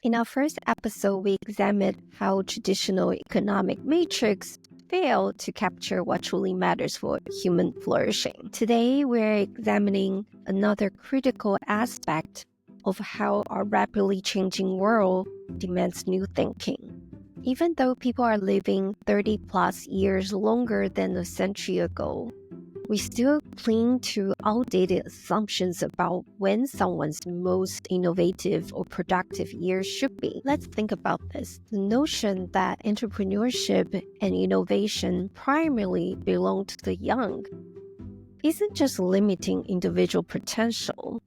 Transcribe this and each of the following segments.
In our first episode, we examined how traditional economic matrix fail to capture what truly matters for human flourishing. Today, we're examining another critical aspect of how our rapidly changing world demands new thinking. Even though people are living 30 plus years longer than a century ago, we still cling to outdated assumptions about when someone's most innovative or productive years should be. Let's think about this. The notion that entrepreneurship and innovation primarily belong to the young isn't just limiting individual potential,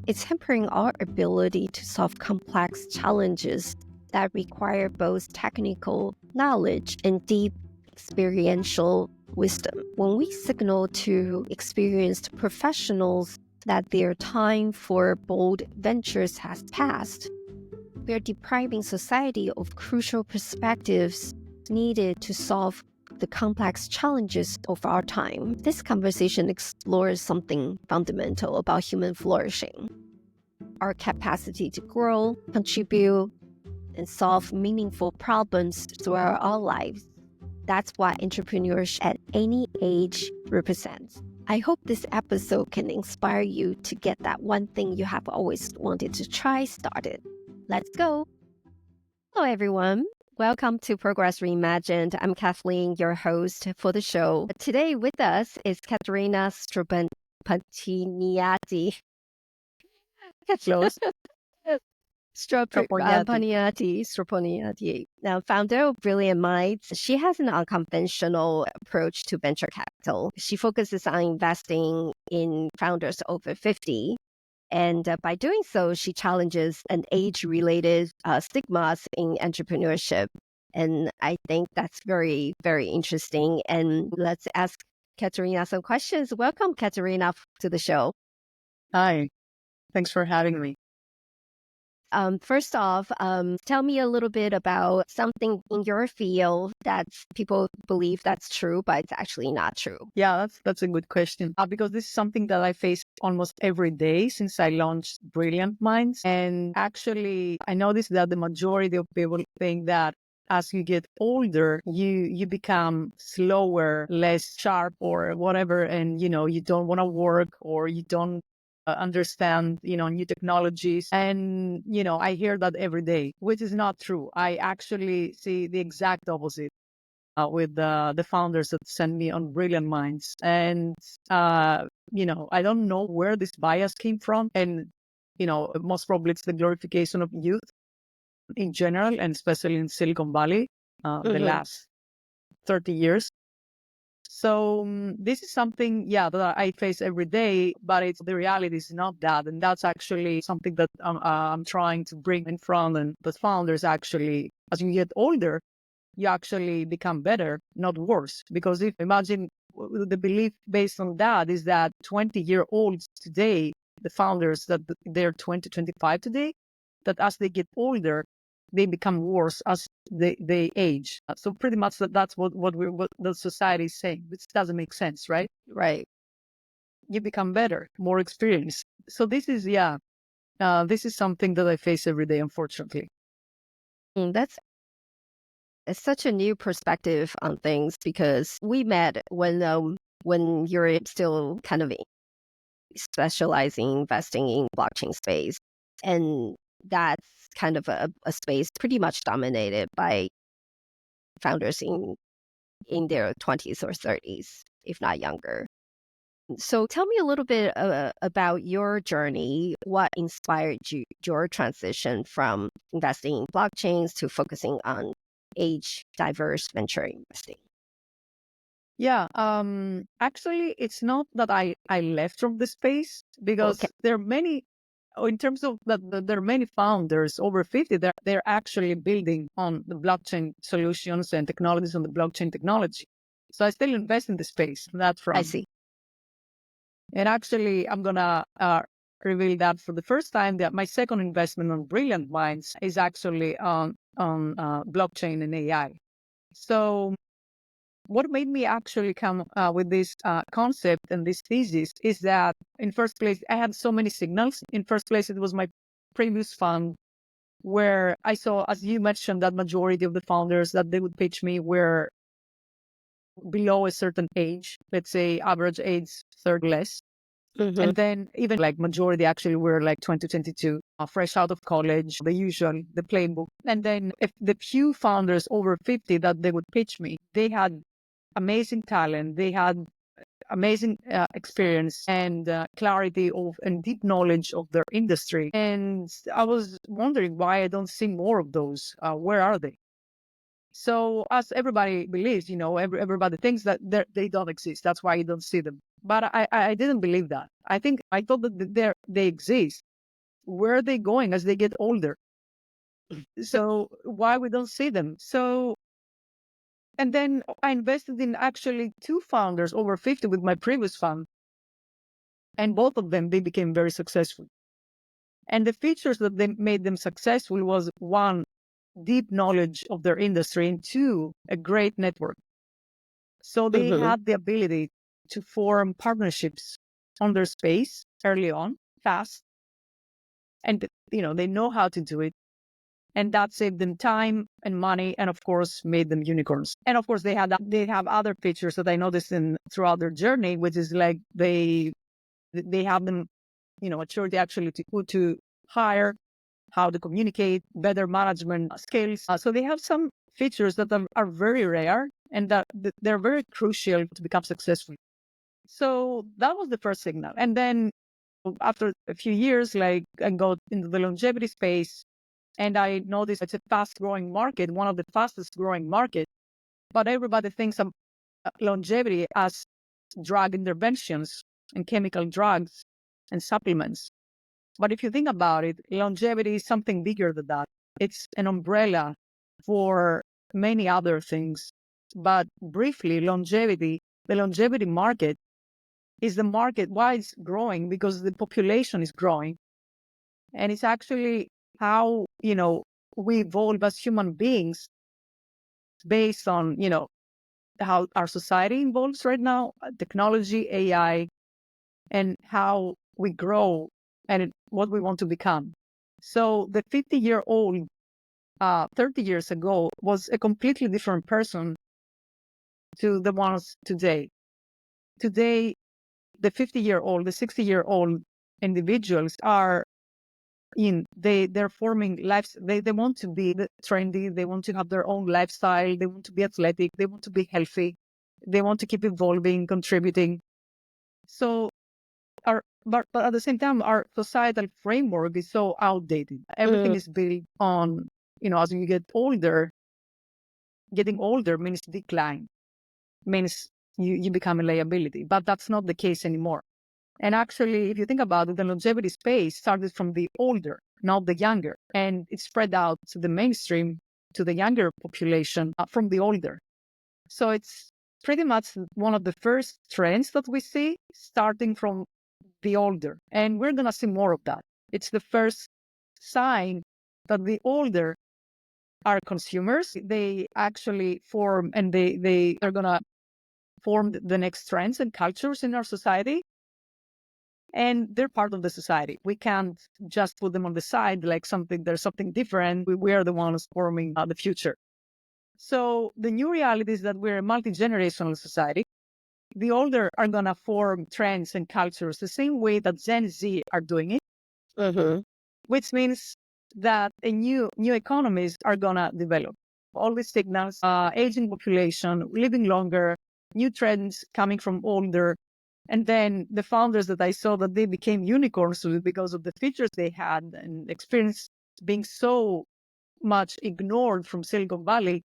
it's hampering our ability to solve complex challenges that require both technical knowledge and deep experiential wisdom. When we signal to experienced professionals that their time for bold ventures has passed, we are depriving society of crucial perspectives needed to solve the complex challenges of our time. This conversation explores something fundamental about human flourishing: our capacity to grow, contribute, and solve meaningful problems throughout our lives. That's what entrepreneurship at any age represents. I hope this episode can inspire you to get that one thing you have always wanted to try started. Let's go. Hello, everyone. Welcome to Progress Reimagined. I'm Kathleen, your host for the show. Today with us is Katerina Stroponiati. Close. Stroponiati, now founder of Brilliant Minds. She has an unconventional approach to venture capital. She focuses on investing in founders over 50. And by doing so, she challenges an age-related stigmas in entrepreneurship. And I think that's very, very interesting. And let's ask Katerina some questions. Welcome, Katerina, to the show. Hi, thanks for having me. First off, tell me a little bit about something in your field that people believe that's true, but it's actually not true. Yeah, that's a good question because this is something that I face almost every day since I launched Brilliant Minds. And actually, I noticed that the majority of people think that as you get older, you become slower, less sharp, or whatever, and you don't want to work, or you don't understand new technologies. And I hear that every day, which is not true. I actually see the exact opposite with the founders that send me on Brilliant Minds. And I don't know where this bias came from. And most probably it's the glorification of youth in general, and especially in Silicon Valley the last 30 years. So this is something, that I face every day, but the reality is not that. And that's actually something that I'm trying to bring in front. And the founders actually, as you get older, you actually become better, not worse. Because if imagine the belief based on that is that 20-year-olds today, the founders that they're 20, 25 today, that as they get older, they become worse as they age. So pretty much that's what the society is saying, which doesn't make sense, right? Right. You become better, more experienced. So this is this is something that I face every day, unfortunately. That's such a new perspective on things, because we met when you're still kind of specializing, investing in blockchain space, and that's kind of a space pretty much dominated by founders in their 20s or 30s, if not younger. So tell me a little bit about your journey. What inspired your transition from investing in blockchains to focusing on age-diverse venture investing? Yeah, actually, it's not that I left from the space, because Okay. there are many, in terms of that, there are many founders over 50. They're actually building on the blockchain solutions and technologies on the blockchain technology. So I still invest in the space from that I front. see. And actually, I'm gonna reveal that for the first time that my second investment on Brilliant Minds is actually on blockchain and AI. So what made me actually come with this concept and this thesis is that, in first place, I had so many signals. In first place, it was my previous fund where I saw, as you mentioned, that majority of the founders that they would pitch me were below a certain age, let's say average age 30 less. Mm-hmm. And then even like majority actually were like 2022, fresh out of college, the usual, the playbook. And then if the few founders over 50 that they would pitch me, they had amazing talent. They had amazing experience and clarity of and deep knowledge of their industry. And I was wondering why I don't see more of those. Where are they? So as everybody believes, everybody thinks that they don't exist. That's why you don't see them. But I didn't believe that. I thought that they exist. Where are they going as they get older? So why we don't see them? So, and then I invested in actually two founders over 50 with my previous fund. And both of them, they became very successful. And the features that they made them successful was one, deep knowledge of their industry, and two, a great network. So they Mm-hmm. had the ability to form partnerships on their space early on, fast. And, they know how to do it. And that saved them time and money, and of course, made them unicorns. And of course, they have other features that I noticed throughout their journey, which is like they have them, maturity actually to hire, how to communicate, better management skills. So they have some features that are very rare and that they're very crucial to become successful. So that was the first signal. And then after a few years, like I got into the longevity space and I noticed it's a fast growing market, one of the fastest growing market, but everybody thinks of longevity as drug interventions and chemical drugs and supplements. But if you think about it, longevity is something bigger than that. It's an umbrella for many other things. But briefly, the longevity market is the market. Why it's growing? Because the population is growing. And it's actually how, we evolve as human beings based on, how our society evolves right now, technology, AI, and how we grow and what we want to become. So the 50-year-old 30 years ago was a completely different person to the ones today. Today, the 50-year-old, the 60-year-old individuals are they're forming lives. They want to be trendy. They want to have their own lifestyle. They want to be athletic. They want to be healthy. They want to keep evolving, contributing. So but at the same time, our societal framework is so outdated. Everything is built on, as you get older, getting older means decline, means you become a liability. But that's not the case anymore. And actually, if you think about it, the longevity space started from the older, not the younger. And it spread out to the mainstream, to the younger population from the older. So it's pretty much one of the first trends that we see starting from the older. And we're going to see more of that. It's the first sign that the older are consumers. They actually form and they are going to form the next trends and cultures in our society. And they're part of the society. We can't just put them on the side like there's something different. We are the ones forming the future. So the new reality is that we're a multi-generational society. The older are going to form trends and cultures the same way that Gen Z are doing it, Mm-hmm. which means that a new economies are going to develop. All these signals, aging population, living longer, new trends coming from older. And then the founders that I saw that they became unicorns because of the features they had and experience being so much ignored from Silicon Valley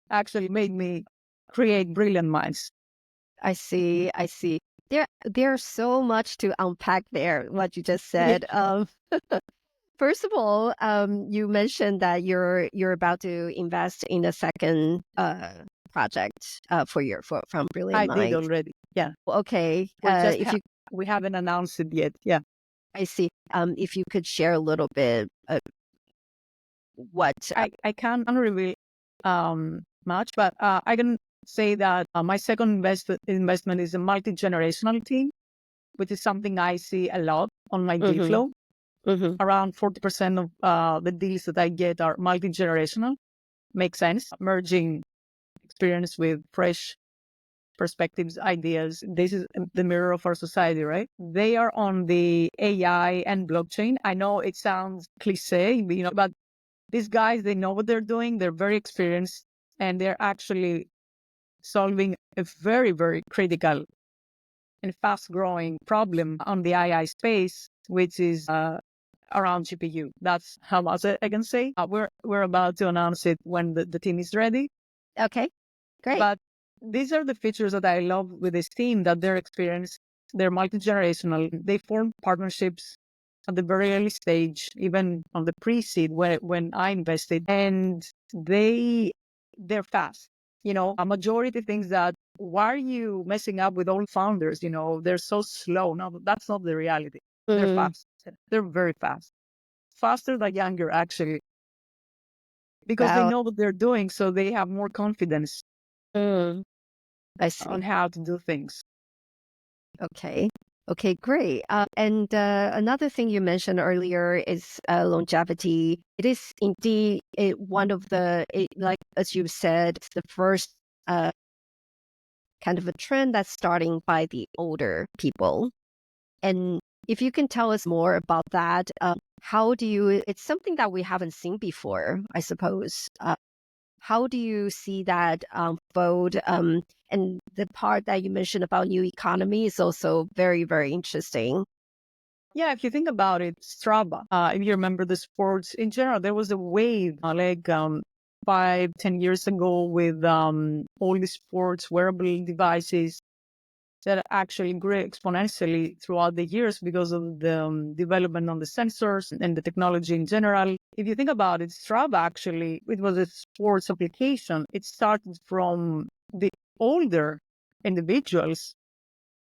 actually made me create Brilliant Minds. I see. I see. There's so much to unpack there, what you just said. First of all, you mentioned that you're about to invest in a second project from Brilliant I did Minds. already. Yeah. Okay. If you We haven't announced it yet. Yeah. I see. If you could share a little bit what I can't reveal much, but I can say that my second investment is a multi-generational team, which is something I see a lot on my deal Mhm. flow. Mm-hmm. Around 40% of the deals that I get are multi-generational. Makes sense. Merging experience with fresh perspectives, ideas. This is the mirror of our society, right? They are on the AI and blockchain. I know it sounds cliche, but these guys, they know what they're doing. They're very experienced, and they're actually solving a very, very critical and fast-growing problem on the AI space, which is around GPU. That's how much I can say. We're about to announce it when the team is ready. Okay, great. But these are the features that I love with this team, that they're experienced, they're multi-generational, they form partnerships at the very early stage, even on the pre-seed when I invested, and they're fast. A majority thinks that, why are you messing up with old founders? They're so slow. No, that's not the reality. They're fast. They're very fast. Faster than younger, actually, because they Wow. know what they're doing, so they have more confidence I see. on how to do things. Okay. Okay, great. And another thing you mentioned earlier is longevity. It is indeed one of like as you said, it's the first kind of a trend that's starting by the older people. And if you can tell us more about that, it's something that we haven't seen before, I suppose. How do you see that unfold? And the part that you mentioned about new economy is also very, very interesting. Yeah, if you think about it, Strava, if you remember the sports in general, there was a wave like 5, 10 years ago with all the sports wearable devices that actually grew exponentially throughout the years because of the development on the sensors and the technology in general. If you think about it, Strava actually, it was a sports application. It started from the older individuals.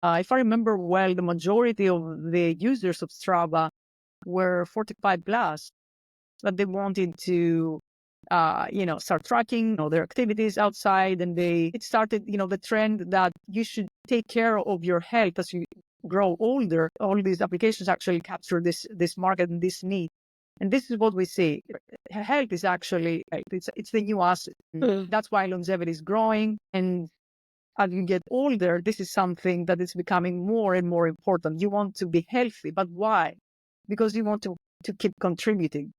If I remember well, the majority of the users of Strava were 45 plus, but they wanted to, start tracking, their activities outside. And it started, the trend that you should take care of your health as you grow older. All these applications actually capture this market and this need. And this is what we see. Health is actually, it's the new asset. That's why longevity is growing. And as you get older, this is something that is becoming more and more important. You want to be healthy, but why? Because you want to keep contributing,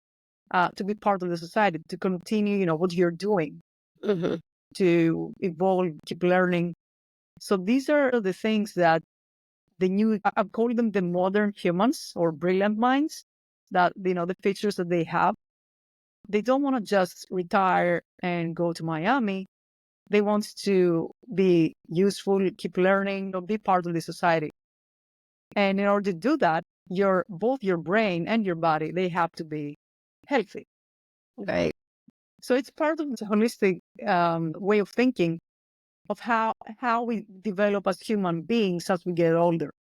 to be part of the society, to continue, what you're doing, Mm-hmm. to evolve, keep learning. So these are the things that I'm calling them the modern humans or brilliant minds, that, the features that they have. They don't want to just retire and go to Miami. They want to be useful, keep learning, be part of the society. And in order to do that, both your brain and your body, they have to be healthy. Right. So it's part of the holistic way of thinking of how we develop as human beings as we get older.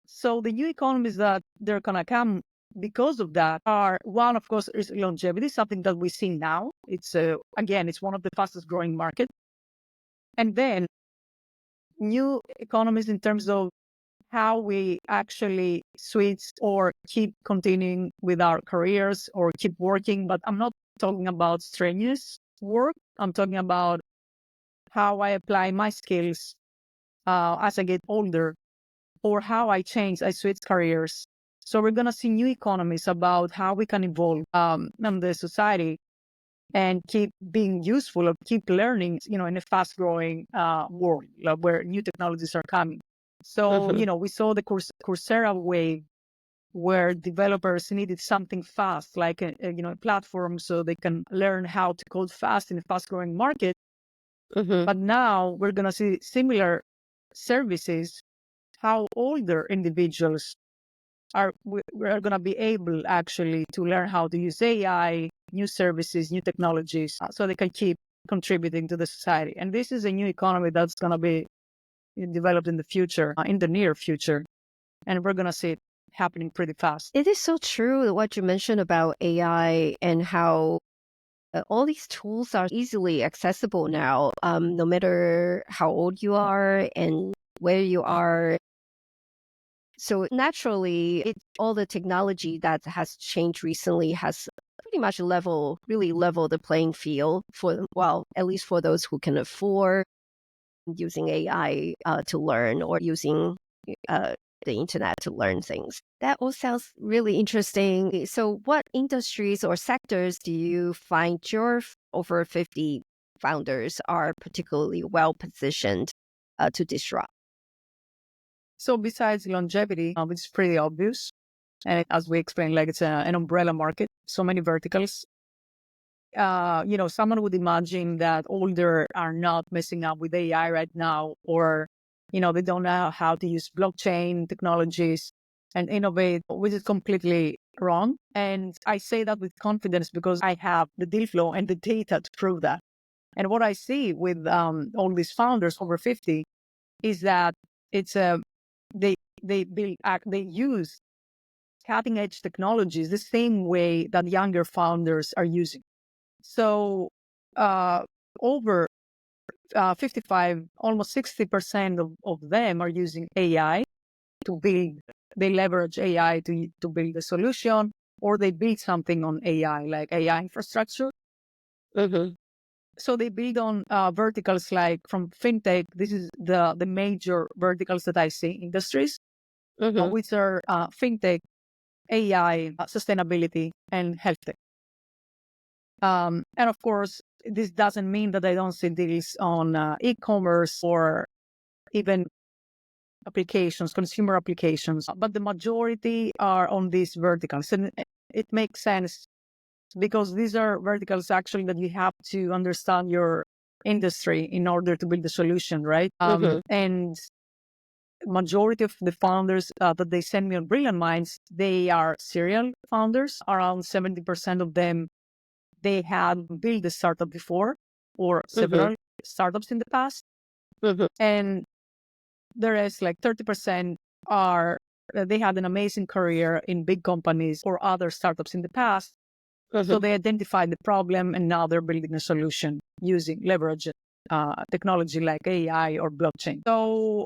So the new economies that they're going to come because of that are, one, of course, is longevity, something that we see now. It's, again, it's one of the fastest growing markets. And then new economies in terms of how we actually switch or keep continuing with our careers or keep working. But I'm not talking about strenuous work. I'm talking about how I apply my skills as I get older, or how I switch careers. So we're going to see new economies about how we can evolve in the society and keep being useful or keep learning, in a fast-growing world where new technologies are coming. So, Mm-hmm. we saw the Coursera wave where developers needed something fast, like a platform so they can learn how to code fast in a fast-growing market. Mm-hmm. But now we're going to see similar services, how older individuals we're going to be able actually to learn how to use AI, new services, new technologies, so they can keep contributing to the society. And this is a new economy that's going to be developed in the future, in the near future. And we're going to see it happening pretty fast. It is so true what you mentioned about AI and how all these tools are easily accessible now, no matter how old you are and where you are. So naturally, all the technology that has changed recently has pretty much really level the playing field for, well, at least for those who can afford using AI to learn, or using uh, the internet to learn things. That all sounds really interesting. So what industries or sectors do you find your over 50 founders are particularly well positioned to disrupt? So besides longevity, which is pretty obvious, and as we explained, like it's an umbrella market, so many verticals. Someone would imagine that older are not messing up with AI right now, or, they don't know how to use blockchain technologies and innovate, which is completely wrong. And I say that with confidence because I have the deal flow and the data to prove that. And what I see with all these founders over 50 is that it's they they use cutting edge technologies the same way that younger founders are using. So over 55, almost 60% of them are using AI to build. They leverage AI to build a solution, or they build something on AI, like AI infrastructure. Mm-hmm. So they build on verticals like from fintech. This is the major verticals that I see, industries, Mm-hmm. which are fintech, AI, sustainability, and health tech. And of course, this doesn't mean that I don't see deals on e-commerce or even applications, consumer applications, but the majority are on these verticals. And it makes sense because these are verticals actually that you have to understand your industry in order to build a solution, right? Mm-hmm. And majority of the founders that they send me on Brilliant Minds, they are serial founders. Around 70% of them, they had built a startup before, or Mm-hmm. several startups in the past. Mm-hmm. And the rest, like 30%, are they had an amazing career in big companies or other startups in the past. So Mm-hmm. they identified the problem and now they're building a solution using leverage technology like AI or blockchain. So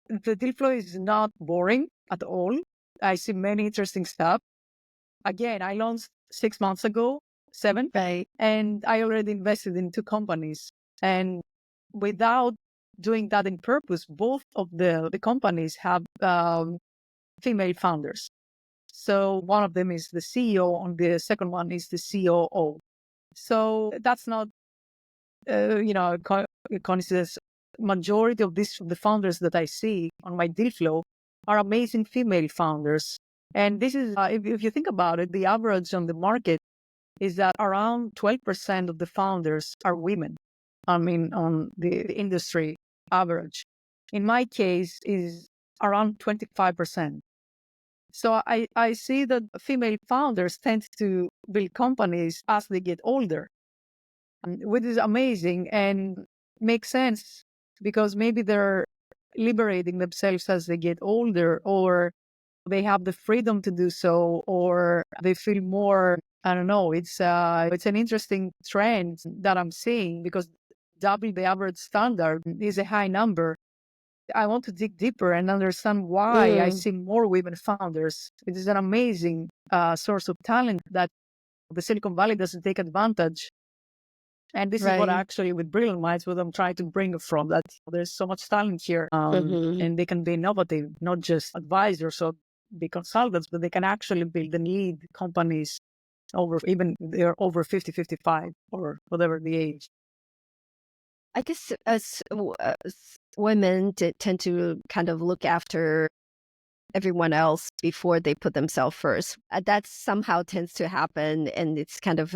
the deal flow is not boring at all. I see many interesting stuff. Again, I launched 6 months ago, seven, Right. and I already invested in two companies. And without doing that in purpose, both of the companies have female founders. So one of them is the CEO, and the second one is the COO. So that's not, a coincidence. Majority of the founders that I see on my deal flow are amazing female founders. And this is, if you think about it, the average on the market is that around 12% of the founders are women. I mean, on the industry average. In my case, is around 25%. So I see that female founders tend to build companies as they get older, which is amazing and makes sense because maybe they're liberating themselves as they get older, or they have the freedom to do so, or they feel more, I don't know. It's an interesting trend that I'm seeing because double the average standard is a high number. I want to dig deeper and understand why I Mm, see more women founders. It is an amazing source of talent that the Silicon Valley doesn't take advantage. And this is what right. actually with Brilliant Minds, what I'm trying to bring from that. There's so much talent here, Mm-hmm. and they can be innovative, not just advisors or be consultants, but they can actually build and lead companies over, even they're over 50, 55, or whatever the age. I guess as women tend to kind of look after everyone else before they put themselves first. That somehow tends to happen, and it's kind of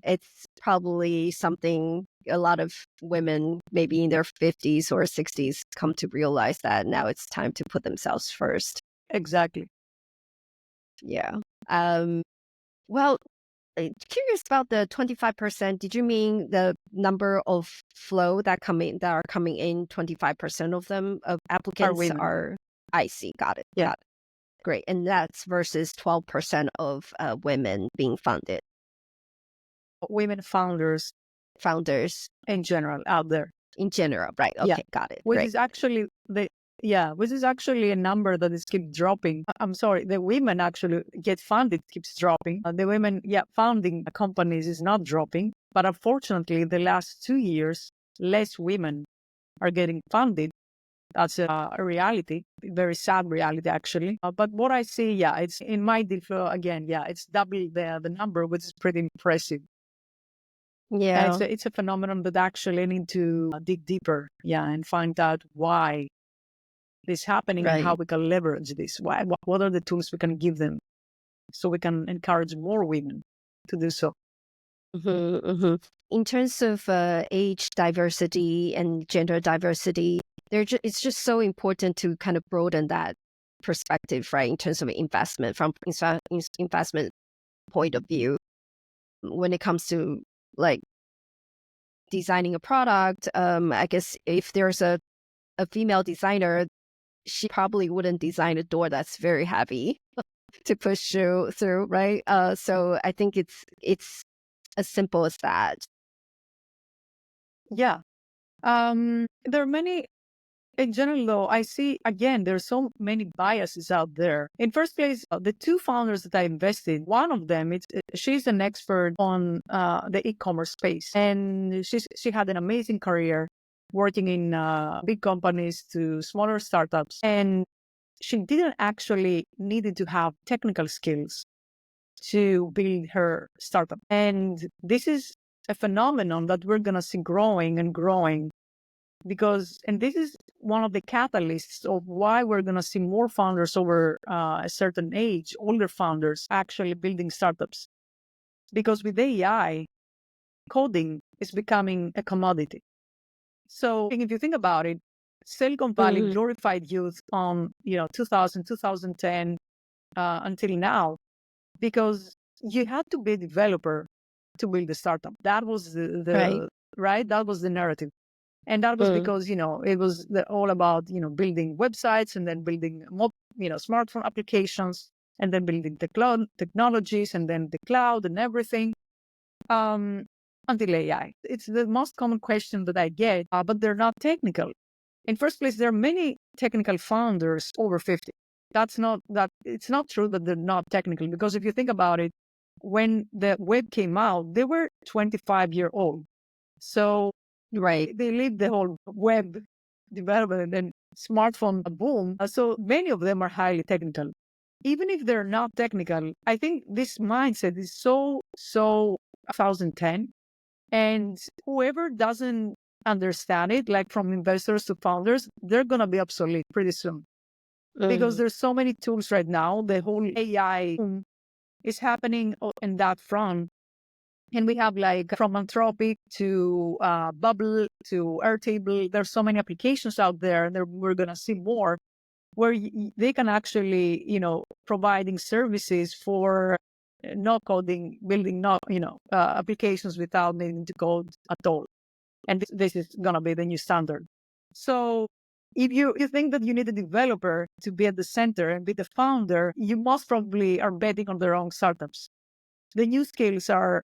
it's probably something a lot of women, maybe in their 50s or 60s, come to realize that now it's time to put themselves first. Exactly. Yeah. Um, well, curious about the 25%. Did you mean the number of flow that are coming in? 25% of them of Are applicants women. are. I see. Got it. Yeah. Got it. Great. And that's versus 12% of women being funded, Women founders founders in general out there. in general. Right. Yeah. Okay. Got it. Which Great. is actually which is actually a number that is keep dropping. I'm sorry, the women actually get funded keeps dropping. The women, founding companies is not dropping. But unfortunately, the last 2 years, less women are getting funded. That's a reality, very sad reality, actually. But what I see, it's in my deal flow, again, it's double the number, which is pretty impressive. And Yeah. it's a phenomenon that actually need to dig deeper, and find out why this is happening and how Right. we can leverage this. What are the tools we can give them so we can encourage more women to do so? In terms of age diversity and gender diversity, it's just so important to kind of broaden that perspective, right? In terms of investment, from investment point of view, when it comes to like designing a product, I guess if there's a female designer, she probably wouldn't design a door that's very heavy to push through, right? So I think it's as simple as that. Yeah. There are many. In general, though, I see, again, there's so many biases out there. In first place, the two founders that I invested, one of them, she's an expert on the e-commerce space. And she had an amazing career working in big companies to smaller startups. And she didn't actually needed to have technical skills to build her startup. And this is a phenomenon that we're going to see growing and growing, and this is one of the catalysts of why we're going to see more founders over a certain age, older founders actually building startups. Because with AI, coding is becoming a commodity. So if you think about it, Silicon Valley Mhm. glorified youth on 2000, 2010 until now, because you had to be a developer to build a startup. That was Right. the right. That was the narrative. And that was Mm. because, it was all about, building websites and then building, smartphone applications and then building the cloud technologies and then the cloud and everything until AI. It's the most common question that I get, but they're not technical. In first place, there are many technical founders over 50. It's not true that they're not technical, because if you think about it, when the web came out, they were 25-year-old. So Right. they lived the whole web development and smartphone boom. So many of them are highly technical. Even if they're not technical, I think this mindset is so 2010. And whoever doesn't understand it, like from investors to founders, they're going to be obsolete pretty soon. Because Mm. there's so many tools right now. The whole AI is happening in that front. And we have like from Anthropic to Bubble to Airtable. There's so many applications out there, and we're going to see more where they can actually, providing services for no coding, building applications without needing to code at all. And this is going to be the new standard. So if you think that you need a developer to be at the center and be the founder, you most probably are betting on the wrong startups. The new skills are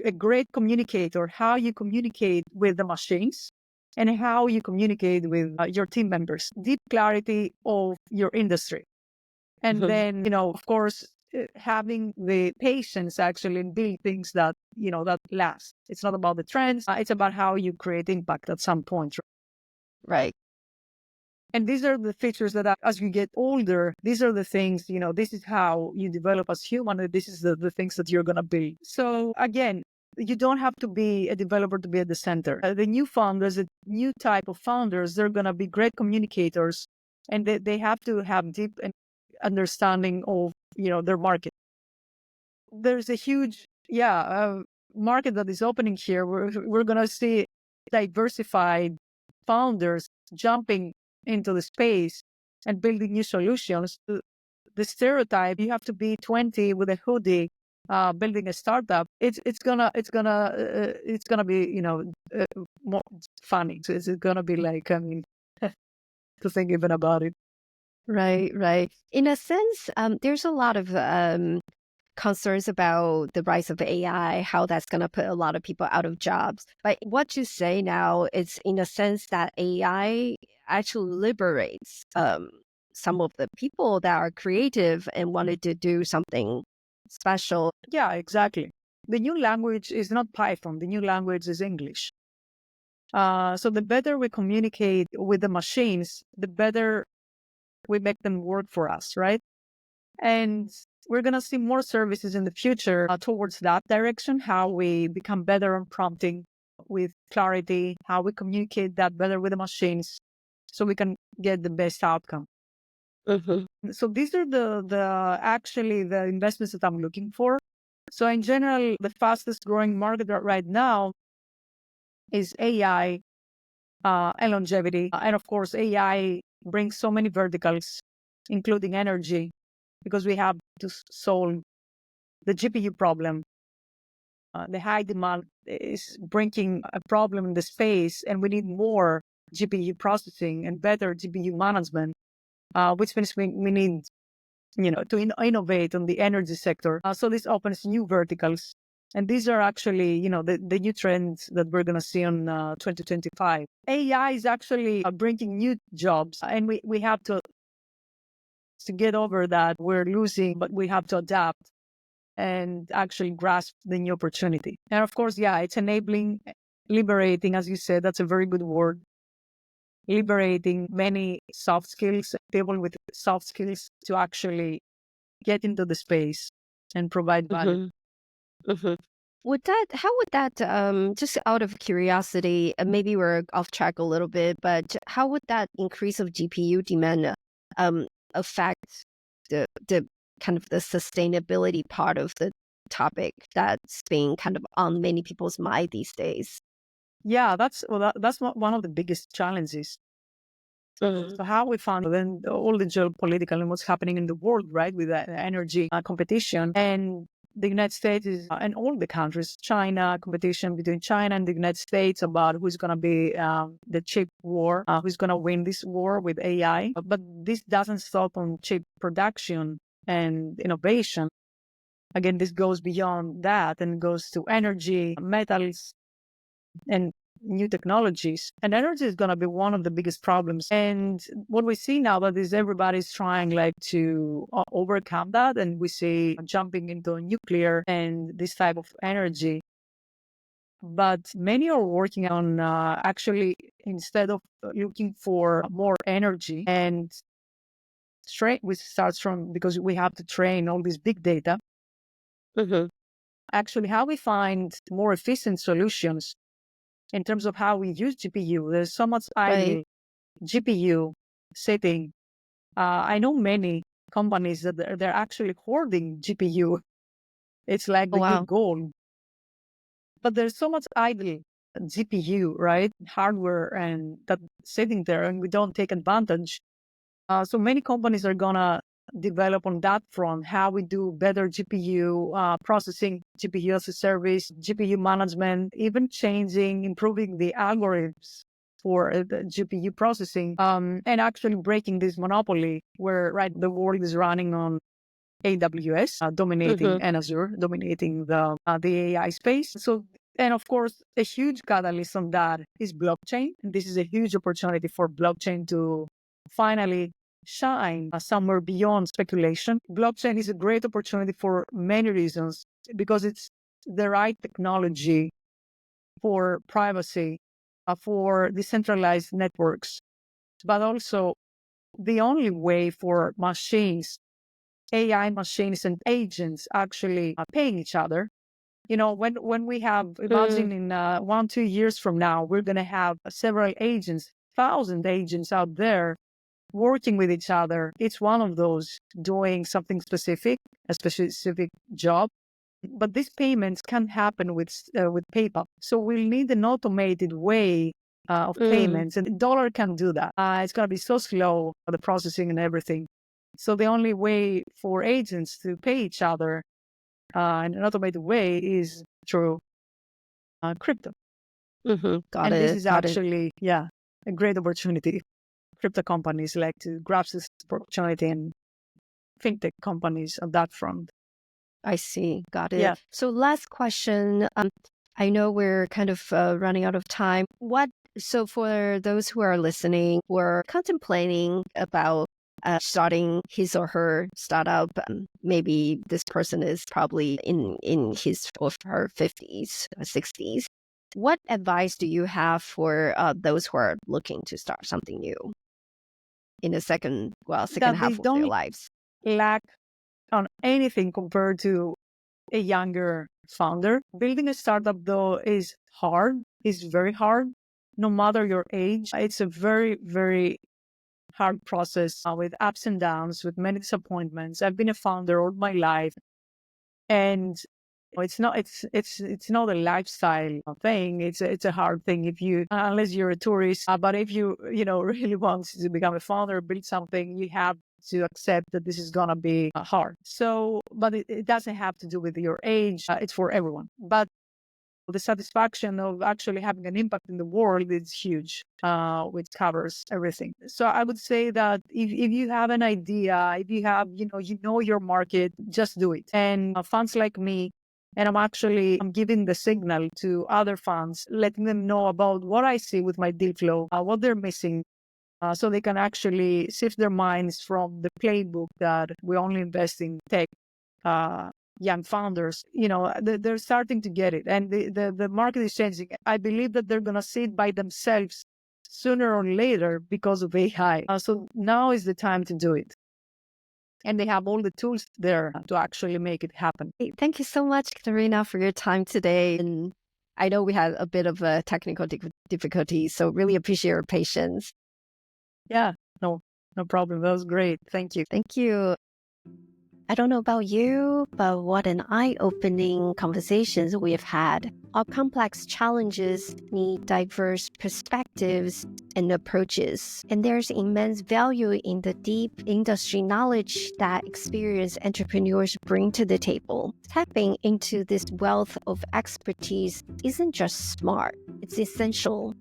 a great communicator, how you communicate with the machines and how you communicate with your team members, deep clarity of your industry. And then, of course, having the patience actually and build things that, that last. It's not about the trends. It's about how you create impact at some point. Right. And these are the features that as you get older, these are the things, this is how you develop as human. And this is the things that you're going to build. So again, you don't have to be a developer to be at the center. The new founders, a new type of founders, they're going to be great communicators, and they have to have deep understanding of, their market. There's a huge, market that is opening here. We're going to see diversified founders jumping into the space and building new solutions. The stereotype, you have to be 20 with a hoodie, building a startup. It's gonna be more funny. So it's gonna be like, I mean, to think even about it. Right. Right. In a sense, there's a lot of concerns about the rise of AI, how that's going to put a lot of people out of jobs. But what you say now is, in a sense, that AI actually liberates some of the people that are creative and wanted to do something special. Yeah, exactly. The new language is not Python. The new language is English. So the better we communicate with the machines, the better we make them work for us, right? And we're going to see more services in the future towards that direction, how we become better on prompting with clarity, how we communicate that better with the machines so we can get the best outcome. So these are the actually the investments that I'm looking for. So in general, the fastest growing market right now is AI and longevity. And of course, AI brings so many verticals, including energy, because we have to solve the GPU problem. The high demand is bringing a problem in the space, and we need more GPU processing and better GPU management, which means we need to innovate on the energy sector. So this opens new verticals. And these are actually, the new trends that we're going to see on 2025. AI is actually bringing new jobs, and we have to get over that. We're losing, but we have to adapt and actually grasp the new opportunity. And of course, yeah, it's enabling, liberating, as you said, that's a very good word. Liberating many soft skills, people with soft skills to actually get into the space and provide value. How would that, just out of curiosity, maybe we're off track a little bit, but how would that increase of GPU demand affect the kind of the sustainability part of the topic that's being kind of on many people's mind these days? Yeah, that's one of the biggest challenges. So how we found then all the geopolitical and what's happening in the world, right, with the energy competition, and the United States is, and all the countries, China, competition between China and the United States about who's going to be the chip war, who's going to win this war with AI. But this doesn't stop on chip production and innovation. Again, this goes beyond that and goes to energy, metals, and new technologies. And energy is going to be one of the biggest problems. And what we see now that is everybody's trying to overcome that. And we see jumping into nuclear and this type of energy. But many are working on actually, instead of looking for more energy and which starts from because we have to train all this big data. Actually, how we find more efficient solutions in terms of how we use GPU. There's so much idle GPU sitting. I know many companies that they're actually hoarding GPU. It's like the new gold. But there's so much idle GPU, right? Hardware and that sitting there, and we don't take advantage. So many companies are gonna develop on that front, how we do better GPU processing, GPU as a service, GPU management, even improving the algorithms for the GPU processing, and actually breaking this monopoly where the world is running on AWS, dominating, and Azure, dominating the AI space. So, and of course, a huge catalyst on that is blockchain. And this is a huge opportunity for blockchain to finally shine somewhere beyond speculation. Blockchain is a great opportunity for many reasons because it's the right technology for privacy, for decentralized networks, but also the only way for machines, AI machines and agents actually paying each other. When we have, imagine in 1-2 years from now, we're going to have several agents, 1,000 agents out there working with each other. It's one of those doing something specific, a specific job. But these payments can't happen with PayPal. So we'll need an automated way of payments, and the dollar can do that. It's going to be so slow, the processing and everything. So the only way for agents to pay each other in an automated way is through crypto. Got and it. this is Got it. actually, a great opportunity. Crypto companies like to grasp this opportunity, and fintech companies on that front. I see. Got it. Yeah. So last question. I know we're kind of running out of time. What So for those who are listening, who are contemplating about starting his or her startup, maybe this person is probably in his or her 50s or 60s. What advice do you have for those who are looking to start something new in the second That they half of their don't lives? lack on anything compared to a younger founder. Building a startup, though, is hard, is very hard, no matter your age. It's a very, very hard process with ups and downs, with many disappointments. I've been a founder all my life, and it's not a lifestyle thing. It's a hard thing if you unless you're a tourist. But if you really want to become a founder, build something, you have to accept that this is gonna be hard. So, but it doesn't have to do with your age. It's for everyone. But the satisfaction of actually having an impact in the world is huge, which covers everything. So I would say that if you have an idea, if you have, your market, just do it. And funds like me, and I'm giving the signal to other funds, letting them know about what I see with my deal flow, what they're missing, so they can actually shift their minds from the playbook that we only invest in tech. Young founders, they're starting to get it, and the market is changing. I believe that they're going to see it by themselves sooner or later because of AI. So now is the time to do it. And they have all the tools there to actually make it happen. Thank you so much, Katerina, for your time today. And I know we had a bit of a technical difficulty, so really appreciate your patience. Yeah, no problem. That was great. Thank you. Thank you. I don't know about you, but what an eye-opening conversations we have had. Our complex challenges need diverse perspectives and approaches, and there's immense value in the deep industry knowledge that experienced entrepreneurs bring to the table. Tapping into this wealth of expertise isn't just smart, it's essential.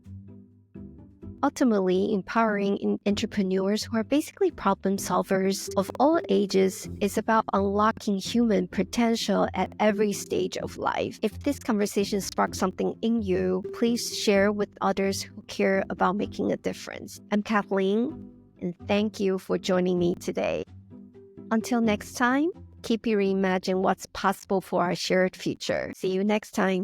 Ultimately, empowering entrepreneurs who are basically problem solvers of all ages is about unlocking human potential at every stage of life. If this conversation sparked something in you, please share with others who care about making a difference. I'm Kathleen, and thank you for joining me today. Until next time, keep you reimagine what's possible for our shared future. See you next time.